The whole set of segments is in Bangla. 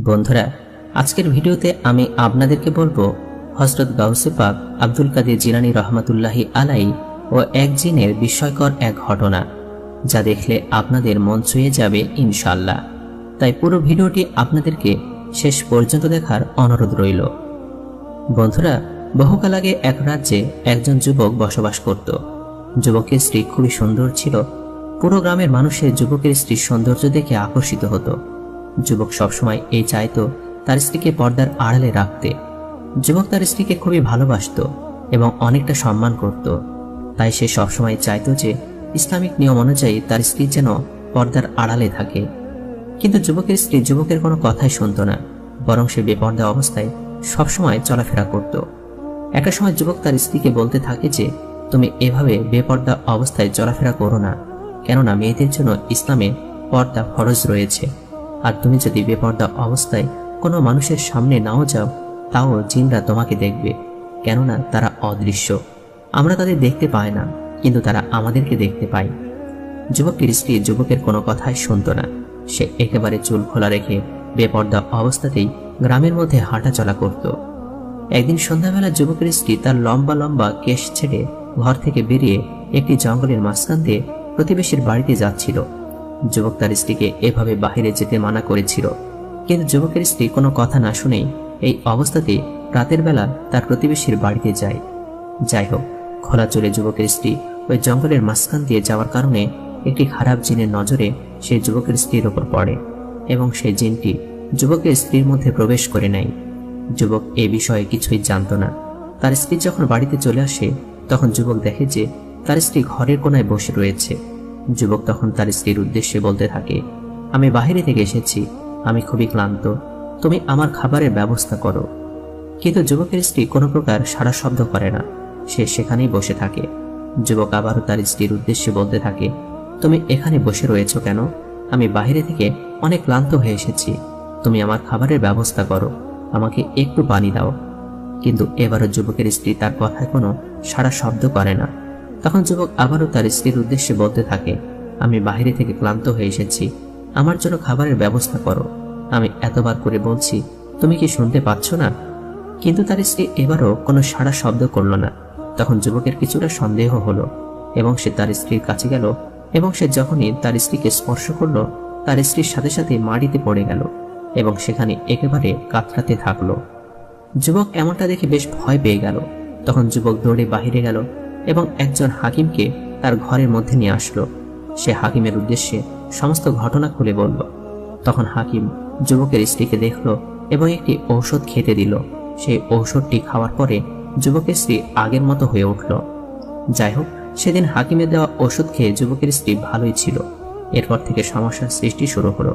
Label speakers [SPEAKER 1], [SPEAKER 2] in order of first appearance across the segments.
[SPEAKER 1] বন্ধুরা, আজকের ভিডিওতে আমি আপনাদেরকে বলবো হযরত গাউসে পাক আব্দুল কাদের জিলানী রহমাতুল্লাহি আলাই ও এক জিনের বিস্ময়কর এক ঘটনা, যা দেখলে আপনাদের মন ছুঁয়ে যাবে ইনশাআল্লাহ। তাই পুরো ভিডিওটি আপনাদেরকে শেষ পর্যন্ত দেখার অনুরোধ রইল। বন্ধুরা, বহুকাল আগে এক রাজ্যে একজন যুবক বসবাস করত। যুবকের স্ত্রী খুবই সুন্দর ছিল। পুরো গ্রামের মানুষের যুবকের স্ত্রীর সৌন্দর্য দেখে আকর্ষিত হতো। যুবক সবসময় এই চাইতো তার স্ত্রীকে পর্দার আড়ালে রাখতে। যুবক তার স্ত্রীকে খুবই ভালোবাসত এবং অনেকটা সম্মান করত। তাই সে সবসময় চাইতো যে ইসলামিক নিয়ম অনুযায়ী তার স্ত্রী যেন পর্দার আড়ালে থাকে। কিন্তু যুবকের স্ত্রী যুবকের কোনো কথাই শুনত না, বরং সে বেপর্দা অবস্থায় সবসময় চলাফেরা করত। একটা সময় যুবক তার স্ত্রীকে বলতে থাকে যে, তুমি এভাবে বেপর্দা অবস্থায় চলাফেরা করো না, কেননা মেয়েদের জন্য ইসলামে পর্দা ফরজ রয়েছে। আর তুমি যদি বেপর্দা অবস্থায় কোনো মানুষের সামনে নাও যাও, তাও জিনরা তোমাকে দেখবে, কেননা তারা অদৃশ্য। আমরা তাদের দেখতে পাই না, কিন্তু তারা আমাদেরকে দেখতে পায়। যুবকের স্ত্রী যুবকের কোনো কথাই শুনত না। সে একেবারে চুল খোলা রেখে বেপর্দা অবস্থাতেই গ্রামের মধ্যে হাঁটা চলা করত। একদিন সন্ধ্যাবেলা যুবকের স্ত্রী তার লম্বা লম্বা কেশ ছেড়ে ঘর থেকে বেরিয়ে একটি জঙ্গলের মাঝখান দিয়ে প্রতিবেশীর বাড়িতে যাচ্ছিল। যুবক তার স্ত্রীকে এভাবে বাহিরে যেতে মানা করেছিল, কিন্তু যুবকের স্ত্রী কোনো কথা না শুনেই এই অবস্থাতে রাতের বেলা তার প্রতিবেশীর বাড়িতে যায়। যাই হোক, খোলা চুলে যুবকের স্ত্রী ওই জঙ্গলের মাঝখান দিয়ে যাওয়ার কারণে একটি খারাপ জিনের নজরে সেই যুবকের স্ত্রীর ওপর পড়ে এবং সেই জিনটি যুবকের স্ত্রীর মধ্যে প্রবেশ করে নেয়। যুবক এ বিষয়ে কিছুই জানত না। তার স্ত্রী যখন বাড়িতে চলে আসে, তখন যুবক দেখে যে তার স্ত্রী ঘরের কোনায় বসে রয়েছে। যুবক তখন তার স্ত্রীর উদ্দেশ্যে বলতে থাকে, আমি বাহিরে থেকে এসেছি, আমি খুবই ক্লান্ত, তুমি আমার খাবারের ব্যবস্থা করো। কিন্তু যুবকের স্ত্রী কোনো প্রকার সাড়া শব্দ করে না, সে সেখানেই বসে থাকে। যুবক আবারও তার স্ত্রীর উদ্দেশ্যে বলতে থাকে, তুমি এখানে বসে রয়েছো কেন? আমি বাহিরে থেকে অনেক ক্লান্ত হয়ে এসেছি, তুমি আমার খাবারের ব্যবস্থা করো, আমাকে একটু পানি দাও। কিন্তু এবারও যুবকের স্ত্রী তার কথায় কোনো সাড়া শব্দ করে না। তখন যুবক আবারও তার স্ত্রীর উদ্দেশ্যে বলতে থাকে, আমি বাহিরে থেকে ক্লান্ত হয়ে এসেছি, আমার জন্য খাবারের ব্যবস্থা করো, আমি এতবার করে বলছি, তুমি কি শুনতে পাচ্ছ না? কিন্তু তার স্ত্রী এবারও কোনো সাড়া শব্দ করল না। তখন যুবকের কিছুটা সন্দেহ হলো এবং সে তার স্ত্রীর কাছে গেল এবং সে যখনই তার স্ত্রীকে স্পর্শ করলো, তার স্ত্রীর সাথে সাথে মাটিতে পড়ে গেল এবং সেখানে একেবারে কাতরাতে থাকলো। যুবক এমনটা দেখে বেশ ভয় পেয়ে গেল। তখন যুবক দৌড়ে বাহিরে গেল এবং একজন হাকিমকে তার ঘরের মধ্যে নিয়ে আসলো। সে হাকিমের উদ্দেশ্যে সমস্ত ঘটনা খুলে বলল। তখন হাকিম যুবকের স্ত্রীকে দেখল এবং একটি ঔষধ খেতে দিল। সেই ঔষধটি খাওয়ার পরে যুবকের স্ত্রী আগের মতো হয়ে উঠল। যাই হোক, সেদিন হাকিমের দেওয়া ওষুধ খেয়ে যুবকের স্ত্রী ভালোই ছিল। এরপর থেকে সমস্যার সৃষ্টি শুরু হলো।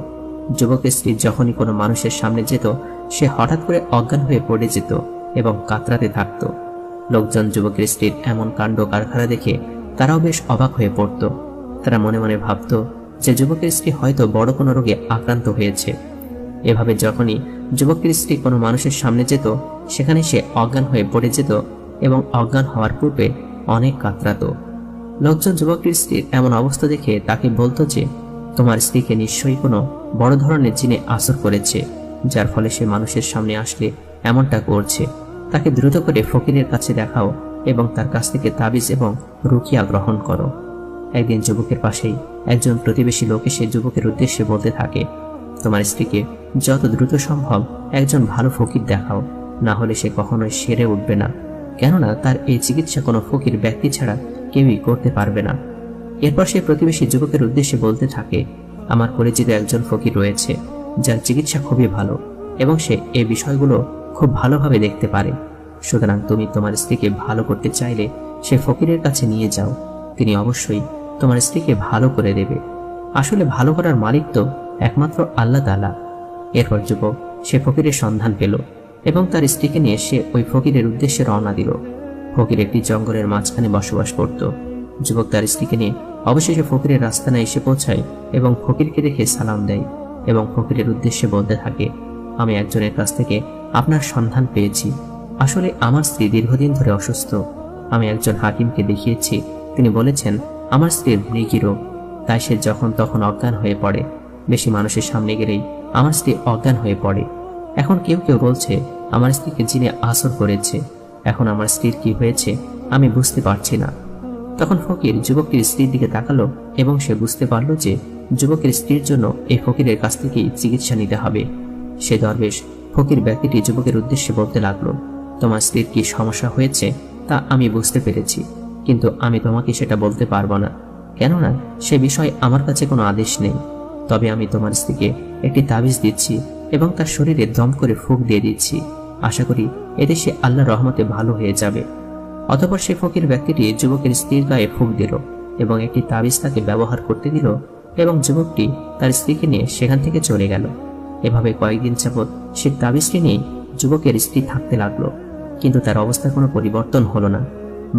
[SPEAKER 1] যুবকের স্ত্রী যখনই কোনো মানুষের সামনে যেত, সে হঠাৎ করে অজ্ঞান হয়ে পড়ে যেত এবং কাতরাতে থাকত। লোকজন যুবকের স্ত্রীর এমন কাণ্ড কারখানা দেখে তারাও বেশ অবাক হয়ে পড়ত। তারা মনে মনে ভাবত যে যুবকের স্ত্রী হয়তো বড় কোনো রোগে আক্রান্ত হয়েছে। এভাবে যখনই যুবকের স্ত্রী কোনো মানুষের সামনে যেত, সেখানে সে অজ্ঞান হয়ে পড়ে যেত এবং অজ্ঞান হওয়ার পূর্বে অনেক কাতরাত। লোকজন যুবকের স্ত্রীর এমন অবস্থা দেখে তাকে বলতো যে, তোমার স্ত্রীকে নিশ্চয়ই কোনো বড় ধরনের জিনে আসর করেছে, যার ফলে সে মানুষের সামনে আসলে এমনটা করছে। তাকে দ্রুত করে ফকিরের কাছে দেখাও এবং তার কাছ থেকে তাবিজ এবং রুকিয়া গ্রহণ করো। একদিন যুবকের পাশেই একজন প্রতিবেশী লোক এসে যুবকের উদ্দেশ্যে বলতে থাকে, তোমার স্ত্রীকে যত দ্রুত সম্ভব একজন ভালো ফকির দেখাও, না হলে সে কখনোই সেরে উঠবে না, কেননা তার এই চিকিৎসা কোনো ফকির ব্যক্তি ছাড়া কেউই করতে পারবে না। এরপর সে প্রতিবেশী যুবকের উদ্দেশ্যে বলতে থাকে, আমার পরিচিত একজন ফকির রয়েছে, যার চিকিৎসা খুবই ভালো এবং সে এই বিষয়গুলো খুব ভালোভাবে দেখতে পারে। সুতরাং তুমি তোমার স্ত্রীকে ভালো করতে চাইলে সে ফকিরের কাছে নিয়ে যাও, তিনি অবশ্যই তোমার স্ত্রীকে ভালো করে দেবে। আসলে ভালো করার মালিক তো একমাত্র আল্লাহ তাআলা। এরপর যুবক সে ফকিরের সন্ধান পেল এবং তার স্ত্রীকে নিয়ে সে ওই ফকিরের উদ্দেশ্যে রওনা দিল। ফকির একটি জঙ্গলের মাঝখানে বসবাস করত। যুবক তার স্ত্রীকে নিয়ে অবশেষে ফকিরের রাস্তায় এসে পৌঁছায় এবং ফকিরকে দেখে সালাম দেয় এবং ফকিরের উদ্দেশ্যে বলতে থাকে, আমি একজনের কাছ থেকে আপনার সন্ধান পেয়েছি। আসলে আমার স্ত্রী দীর্ঘদিন ধরে অসুস্থ। আমি একজন হাকিমকে দেখিয়েছি, তিনি বলেছেন আমার স্ত্রীর মৃগী রোগ, তাই সে যখন তখন অজ্ঞান হয়ে পড়ে। বেশি মানুষের সামনে গেলেই আমার স্ত্রী অজ্ঞান হয়ে পড়ে এখন কেউ কেউ বলছে আমার স্ত্রীকে জিনে আসর করেছে। এখন আমার স্ত্রীর কি হয়েছে আমি বুঝতে পারছি না। তখন ফকির যুবকটির স্ত্রীর দিকে তাকালো এবং সে বুঝতে পারল যে যুবকের স্ত্রীর জন্য এই ফকিরের কাছ থেকেই চিকিৎসা নিতে হবে। সে দরবেশ ফকির ব্যক্তিটি যুবকের উদ্দেশ্যে বলতে লাগলো, তোমার স্ত্রীর কি সমস্যা হয়েছে তা আমি বুঝতে পেরেছি, কিন্তু আমি তোমাকে সেটা বলতে পারবো না, কেননা সে বিষয়ে আমার কাছে কোনো আদেশ নেই। তবে আমি তোমার স্ত্রীকে একটি তাবিজ দিচ্ছি এবং তার শরীরে দম করে ফুঁক দিয়ে দিচ্ছি। আশা করি এতে সে আল্লাহর রহমতে ভালো হয়ে যাবে। অতঃপর সে ফকির ব্যক্তিটি যুবকের স্ত্রীর গায়ে ফুঁক দিল এবং একটি তাবিজ তাকে ব্যবহার করতে দিল এবং যুবকটি তার স্ত্রীকে নিয়ে সেখান থেকে চলে গেল। এভাবে কয়েকদিন যাবৎ সে তাবিজটি নিয়ে যুবকের স্ত্রী থাকতে লাগলো, কিন্তু তার অবস্থার কোনো পরিবর্তন হলো না,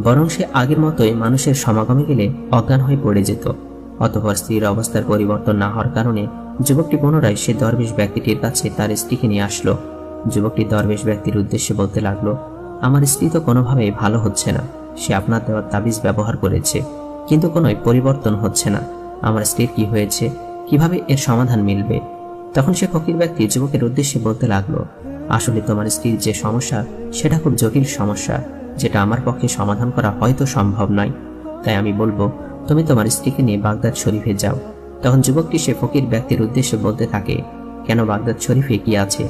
[SPEAKER 1] বরং সে আগের মতোই মানুষের সমাগমে গেলে অজ্ঞান হয়ে পড়ে যেত। অতঃপর স্ত্রীর অবস্থার পরিবর্তন না হওয়ার কারণে যুবকটি পুনরায় সে দরবেশ ব্যক্তিটির কাছে তার স্ত্রীকে নিয়ে আসলো। যুবকটি দরবেশ ব্যক্তির উদ্দেশ্যে বলতে লাগলো, আমার স্ত্রী তো কোনোভাবেই ভালো হচ্ছে না, সে আপনার দেওয়ার তাবিজ ব্যবহার করেছে কিন্তু কোনো পরিবর্তন হচ্ছে না। আমার স্ত্রীর কি হয়েছে, কিভাবে এর সমাধান মিলবে? তখন সে ফকির ব্যক্তি যুবকের উদ্দেশ্যে বলতে লাগলো, আসলে তোমার স্ত্রীর যে সমস্যা সেটা খুব জটিল সমস্যা, যেটা আমার পক্ষে সমাধান করা হয়তো সম্ভব নয়। তাই আমি বলবো তুমি তোমার স্ত্রীকে নিয়ে বাগদাদ শরীফে যাও। তখন যুবকটি সে ফকির ব্যক্তির উদ্দেশ্যে বলতে থাকে, কেন বাগদাদ শরীফে কি আছে,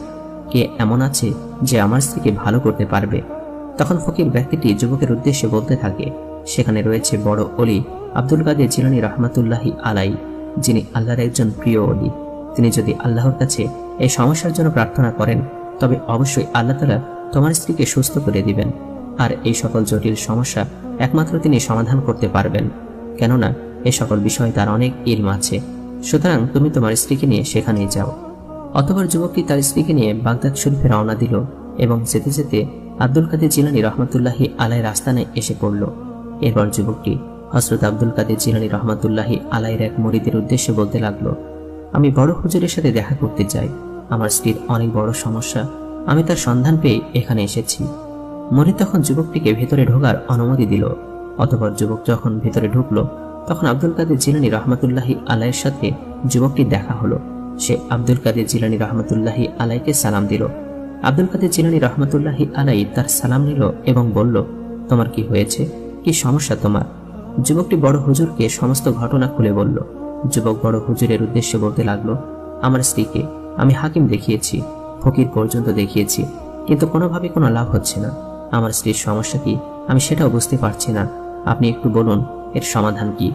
[SPEAKER 1] কে এমন আছে যে আমার স্ত্রীকে ভালো করতে পারবে? তখন ফকির ব্যক্তিটি যুবকের উদ্দেশ্যে বলতে থাকে, সেখানে রয়েছে বড় অলি আব্দুল কাদের জিলানী রহমাতুল্লাহি আলাই, যিনি আল্লাহর একজন প্রিয় অলি। তিনি যদি আল্লাহর কাছে এই সমস্যার জন্য প্রার্থনা করেন তবে অবশ্যই আল্লাহ তাআলা তোমার স্ত্রীকে সুস্থ করে দিবেন। আর এই সকল জটিল সমস্যা একমাত্র তিনি সমাধান করতে পারবেন, কেননা এই সকল বিষয়ে তার অনেক ইলম আছে। সুতরাং তুমি তোমার স্ত্রীকে নিয়ে সেখানেই যাও। অতঃপর যুবকটি তার স্ত্রীকে নিয়ে বাগদাদ শরীফে রওনা দিল এবং যেতে যেতে আব্দুল কাদের জিলানী রহমাতুল্লাহি আলাইহির আস্তানায় এসে পড়ল। এরপর যুবকটি হযরত আব্দুল কাদের জিলানী রহমাতুল্লাহি আলাইহির এক মুরিদের উদ্দেশ্যে বলতে লাগলো, আমি বড় হুজুরের সাথে দেখা করতে চাই, আমার স্ত্রীর অনেক বড় সমস্যা, আমি তার সন্ধান পেয়ে এখানে এসেছি। মুরিদ তখন যুবকটিকে ভেতরে ঢোকার অনুমতি দিল। অতঃপর যুবক যখন ভেতরে ঢুকলো তখন আব্দুল কাদের জিলানী রহমাতুল্লাহি আলাইহির সাথে যুবকটির দেখা হলো। সে আব্দুল কাদের জিলানী রহমাতুল্লাহি আলাইহিকে সালাম দিল। আব্দুল কাদের জিলানী রহমাতুল্লাহি আলাইহি তার সালাম নিল এবং বলল, তোমার কি হয়েছে, কি সমস্যা তোমার? যুবকটি বড় হুজুরকে সমস্ত ঘটনা খুলে বলল। যুবক বড় হুজুরের উদ্দেশ্যে বলতে লাগলো, আমার স্ত্রীকে আমি হাকিম দেখিয়েছি, ফকির পর্যন্ত দেখিয়েছি, কিন্তু কোনোভাবে কোনো লাভ হচ্ছে না। আমার স্ত্রীর সমস্যা কি আমি সেটাও বুঝতে পারছি না, আপনি একটু বলুন এর সমাধান কি?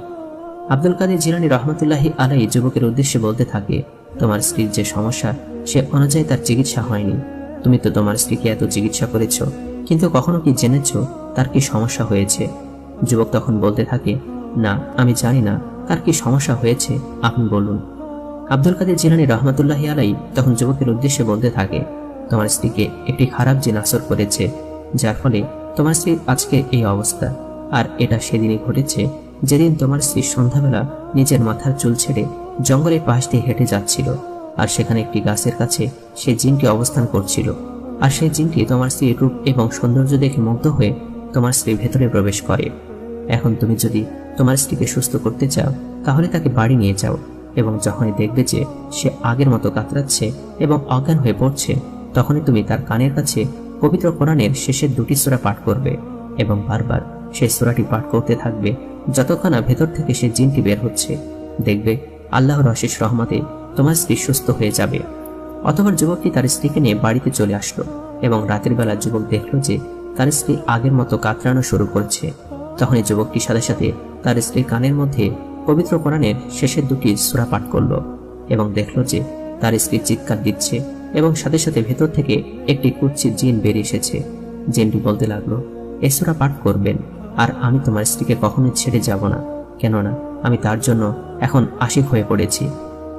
[SPEAKER 1] আব্দুল কাদের জিলানী রহমাতুল্লাহি আলাইহি যুবকের উদ্দেশ্যে বলতে থাকে, তোমার স্ত্রীর যে সমস্যা সে অনুযায়ী তার চিকিৎসা হয়নি। তুমি তো তোমার স্ত্রীকে এত চিকিৎসা করেছ, কিন্তু কখনো কি জেনেছ তার কি সমস্যা হয়েছে? যুবক তখন বলতে থাকে, না আমি জানি না তার কি সমস্যা হয়েছে, আপনি বলুন। আব্দুল কাদের জিলানী রহমাতুল্লাহি আলাইহি তখন যুবকের উদ্দেশ্যে বলতে থাকে, তোমার স্ত্রীকে একটি খারাপ জিন আসর করেছে, যার ফলে তোমার স্ত্রীর আজকে এই অবস্থা। আর এটা সেদিনই ঘটেছে যেদিন তোমার স্ত্রী সন্ধ্যাবেলা নিজের মাথার চুল ছেড়ে জঙ্গলের পাশ দিয়ে হেঁটে যাচ্ছিল, আর সেখানে একটি গাছের কাছে সে জিনটি অবস্থান করছিল। আর সেই জিনটি তোমার স্ত্রীর রূপ এবং সৌন্দর্য দেখে মুগ্ধ হয়ে তোমার স্ত্রীর ভেতরে প্রবেশ করে। এখন তুমি যদি তোমার স্ত্রীকে সুস্থ করতে চাও তাহলে তাকে বাড়ি নিয়ে যাও, এবং যখনই দেখবে যে সে আগের মতো কাতরাচ্ছে এবং অজ্ঞান হয়ে পড়ছে, তখনই তুমি তার কানের কাছে পবিত্র কোরআনের শেষের 2টি সূরা পাঠ করবে এবং বারবার সেই সূরাটি পাঠ করতে থাকবে যতক্ষণ না ভেতর থেকে সে জিনটি বের হচ্ছে। দেখবে আল্লাহর অশেষ রহমতে তোমার স্ত্রী সুস্থ হয়ে যাবে। অতঃপর যুবকটি তার স্ত্রীকে নিয়ে বাড়িতে চলে আসলো এবং রাতের বেলা যুবক দেখলো যে তার স্ত্রী আগের মতো কাতরানো শুরু করছে। তখনই যুবকটি সাথে সাথে তার স্ত্রীর কানের মধ্যে পবিত্র কোরআনের শেষের 2টি সূরা পাঠ করলো এবং দেখলো যে তার স্ত্রী চিৎকার দিচ্ছে এবং সাথে সাথে ভেতর থেকে একটি কুৎসিত জিন বেরিয়ে এসেছে। জিনটি বলতে লাগলো, এই সূরা পাঠ করবেন, আর আমি তোমার স্ত্রীকে কখনোই ছেড়ে যাব না, কেননা আমি তার জন্য এখন আশিক হয়ে পড়েছি।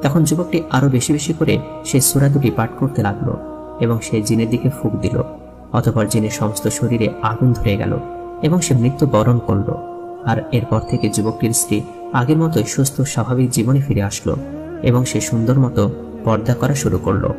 [SPEAKER 1] তখন যুবকটি আরো বেশি বেশি করে সেই সূরা 2টি পাঠ করতে লাগলো এবং সেই জিনের দিকে ফুঁক দিল। অতঃপর জিনের সমস্ত শরীরে আগুন ধরে গেল এবং সে মৃত্যু বরণ করল। আর এরপর থেকে যুবকটির স্ত্রী আগের মতোই সুস্থ স্বাভাবিক জীবনে ফিরে আসলো এবং সে সুন্দর মতো পর্দা করা শুরু করলো।